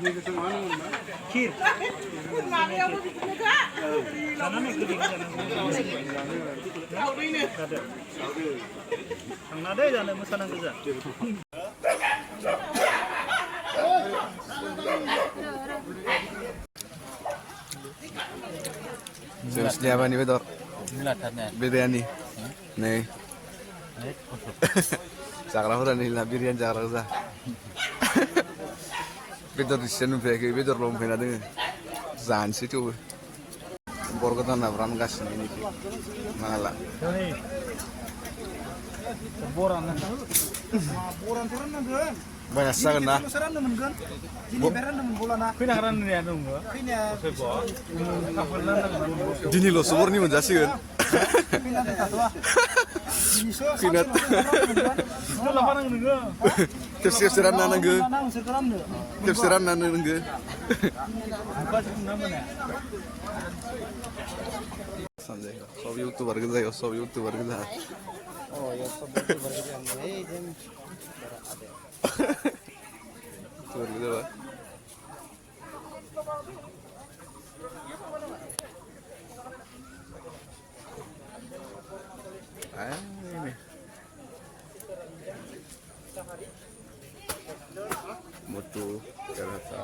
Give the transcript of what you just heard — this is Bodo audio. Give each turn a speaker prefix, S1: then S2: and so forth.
S1: खीर थांना दे जानो मोसानांगौ जा
S2: Jenisnya apa nih Betor? Biryani. Nih. Jakarta nih lah biryani Jakarta. Betor di sini berarti betor belum pernah dengar. Zan sih tuh. Borgotan abram gas ini. Malah.
S1: boran boran turun nanggan
S2: Banyak sekali nah.
S1: Seran nemen kan ini beran nemen bola nah pindaran ya nunggu
S2: Dini lo sumur nih menjasi kan.
S1: pindah tatwa
S2: Pinat.
S1: itu lapangan nunggu
S2: Terus seran nangge. Terus seran nangge.
S1: apa sih namanya
S2: Sanjay, सब यूट्यूबर के जायो, सब यूट्यूबर के जा।
S1: ओ ये सब यूट्यूबर के अंदर है जन
S2: यूट्यूबर के जा। ini. Moto kereta.